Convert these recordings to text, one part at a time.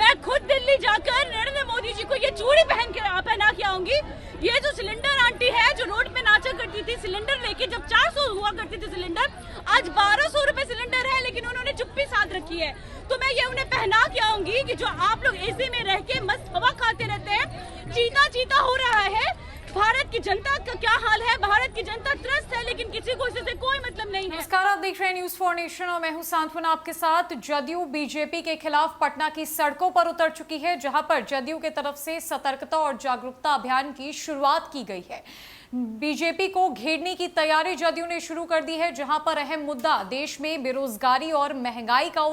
मैं खुद दिल्ली जाकर नरेंद्र मोदी जी को ये चूड़ी पहना के आऊंगी। ये जो सिलेंडर आंटी है जो रोड पे नाचा करती थी सिलेंडर लेके, जब 400 हुआ करती थी सिलेंडर, आज 1200 रुपए सिलेंडर है, लेकिन उन्होंने चुप्पी साध रखी है। तो मैं ये उन्हें पहना के आऊंगी कि जो आप लोग एसी में रह के मस्त हवा खाते रहते हैं, चीता चीता हो रहा है। भारत की जनता का क्या हाल है, भारत की जनता त्रस्त है, लेकिन किसी को इससे कोई मतलब नहीं है। नमस्कार, आप देख रहे हैं न्यूज़ फॉर नेशन और मैं हूं सांत्वना आपके साथ। जदयू बीजेपी के खिलाफ पटना की सड़कों पर उतर चुकी है, जहां पर जदयू की तरफ से सतर्कता और जागरूकता अभियान की शुरुआत की गई है। बीजेपी को घेरने की तैयारी जदयू ने शुरू कर दी है, जहां पर अहम मुद्दा देश में बेरोजगारी और महंगाई का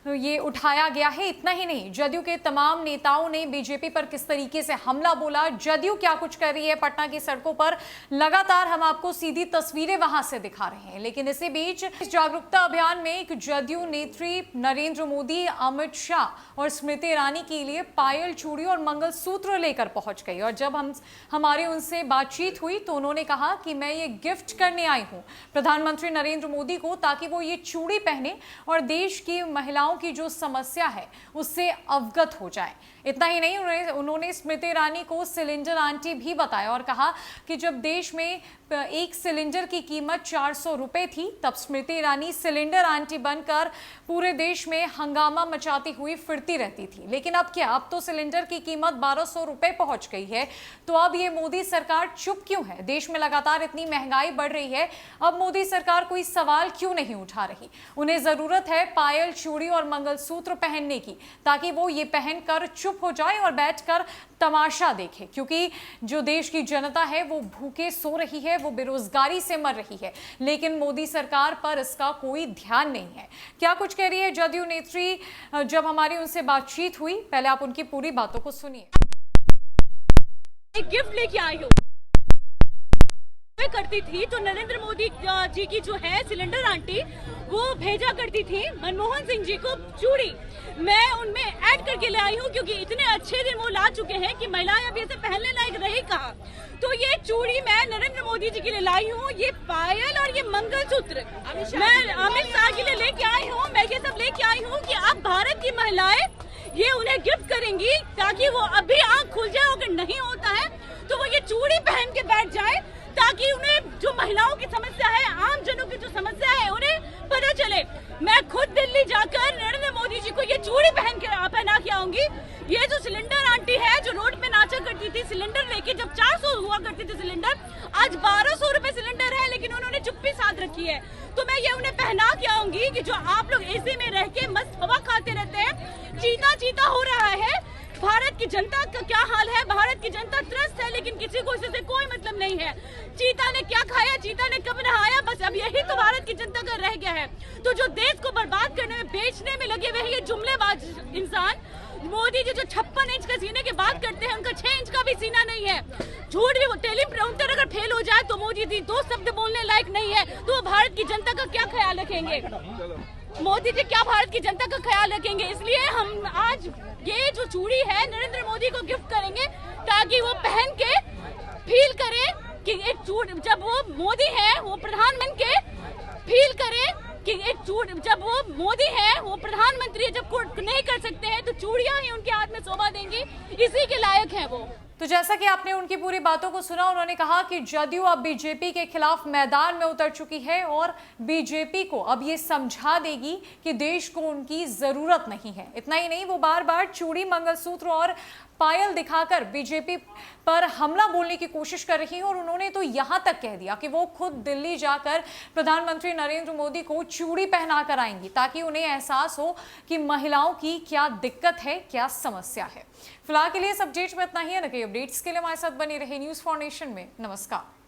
ये उठाया गया है। इतना ही नहीं, जदयू के तमाम नेताओं ने बीजेपी पर किस तरीके से हमला बोला, जदयू क्या कुछ कर रही है पटना की सड़कों पर, लगातार हम आपको सीधी तस्वीरें वहां से दिखा रहे हैं। लेकिन इसी बीच इस जागरूकता अभियान में एक जदयू नेत्री नरेंद्र मोदी, अमित शाह और स्मृति ईरानी के लिए पायल, चूड़ी और मंगलसूत्र लेकर पहुंच गई। और जब हमारी उनसे बातचीत हुई तो उन्होंने कहा कि मैं ये गिफ्ट करने आई हूं प्रधानमंत्री नरेंद्र मोदी को, ताकि वो ये चूड़ी पहने और देश की महिलाओं की जो समस्या है उससे अवगत हो जाए। इतना ही नहीं, उन्होंने स्मृति ईरानी को सिलेंडर आंटी भी बताया और कहा कि जब देश में एक सिलेंडर की कीमत 400 रुपए थी, तब स्मृति ईरानी सिलेंडर आंटी बनकर पूरे देश में हंगामा मचाती हुई फिरती रहती थी। लेकिन अब क्या, अब तो सिलेंडर की कीमत 1200 रुपए पहुंच गई है। तो अब ये मोदी सरकार चुप क्यों है? देश में लगातार इतनी महंगाई बढ़ रही है, अब मोदी सरकार कोई सवाल क्यों नहीं उठा रही? उन्हें जरूरत है पायल, चूड़ी और मंगलसूत्र पहनने की, ताकि वो ये पहनकर चुप हो जाए और बैठकर तमाशा देखे। क्योंकि जो देश की जनता है वो भूखे सो रही है, वो बेरोजगारी से मर रही है, लेकिन मोदी सरकार पर इसका कोई ध्यान नहीं है। क्या कुछ कह रही है जदयू नेत्री जब हमारी उनसे बातचीत हुई, पहले आप उनकी पूरी बातों को सुनिए। एक गिफ्ट लेके आई हूँ करती थी तो नरेंद्र मोदी जी की जो है सिलेंडर आंटी वो भेजा करती थी मनमोहन सिंह जी को चूड़ी। मैं उनमें ऐड करके ले आई हूँ, क्योंकि इतने अच्छे दिन वो ला चुके हैं कि महिलाएं अब इसे पहनने लायक रही कहाँ। तो ये चूड़ी मैं नरेंद्र मोदी जी के लिए लाई हूँ, ये पायल और ये मंगलसूत्र मैं अमित शाह के लिए लेके आई हूँ। मैं ये सब लेके आई हूँ कि अब भारत की महिलाएं ये उन्हें गिफ्ट करेंगी, ताकि वो अभी आँख खुल जाए। अगर नहीं होता है तो वो ये चूड़ी पहन के बैठ जाए, ताकि उन्हें जो महिलाओं की समस्या है, आम जनों की जो समस्या है, उन्हें पता चले। मैं खुद दिल्ली जाकर नरेंद्र मोदी जी को ये चूड़ी पहना के आऊंगी। ये जो सिलेंडर आंटी है जो रोड पे नाचा करती थी सिलेंडर लेके, जब 400 हुआ करती थी सिलेंडर, आज 1200 रुपए सिलेंडर है, लेकिन उन्होंने चुप्पी साध रखी है। तो मैं ये उन्हें पहना के आऊंगी कि जो आप लोग एसी में रह के मस्त हवा खाते रहते हैं, चीता चीता हो रहा है। भारत की जनता का क्या हाल है, भारत की जनता त्रस्त है, लेकिन किसी को इससे कोई मतलब नहीं है। चीता ने क्या खाया, चीता ने कब नहाया, बस अब यही तो भारत की जनता का रह गया है। तो जो देश को बर्बाद करने में, बेचने में लगे हुए ये जुमलेबाज इंसान मोदी जी जो 56 इंच का सीने की बात करते हैं, उनका 6 इंच का भी सीना नहीं है। झूठ भी, टेलीप्रॉम्प्टर अगर फेल हो जाए तो मोदी जी 2 शब्द बोलने लायक नहीं है, तो वो भारत की जनता का क्या ख्याल रखेंगे? मोदी जी क्या भारत की जनता का ख्याल रखेंगे? इसलिए हम आज ये जो चूड़ी है नरेंद्र मोदी को गिफ्ट करेंगे, ताकि वो पहन के फील करें कि एक चूड़ी, जब वो मोदी है वो प्रधानमंत्री के फील करें कि एक चूड़ी, जब वो मोदी है वो प्रधानमंत्री है, जब नहीं कर सकते हैं तो चूड़ियां ही उनके हाथ में शोभा देंगी, इसी के लायक है वो। तो जैसा कि आपने उनकी पूरी बातों को सुना, उन्होंने कहा कि जदयू अब बीजेपी के खिलाफ मैदान में उतर चुकी है और बीजेपी को अब ये समझा देगी कि देश को उनकी जरूरत नहीं है। इतना ही नहीं, वो बार बार चूड़ी, मंगलसूत्र और पायल दिखाकर बीजेपी पर हमला बोलने की कोशिश कर रही है। और उन्होंने तो यहां तक कह दिया कि वो खुद दिल्ली जाकर प्रधानमंत्री नरेंद्र मोदी को चूड़ी पहना कर आएंगी, ताकि उन्हें एहसास हो कि महिलाओं की क्या दिक्कत है, क्या समस्या है। फिलहाल के लिए इस अपडेट में इतना ही है। न कि अपडेट्स के लिए हमारे साथ बने रहे न्यूज़ फॉर नेशन में। नमस्कार।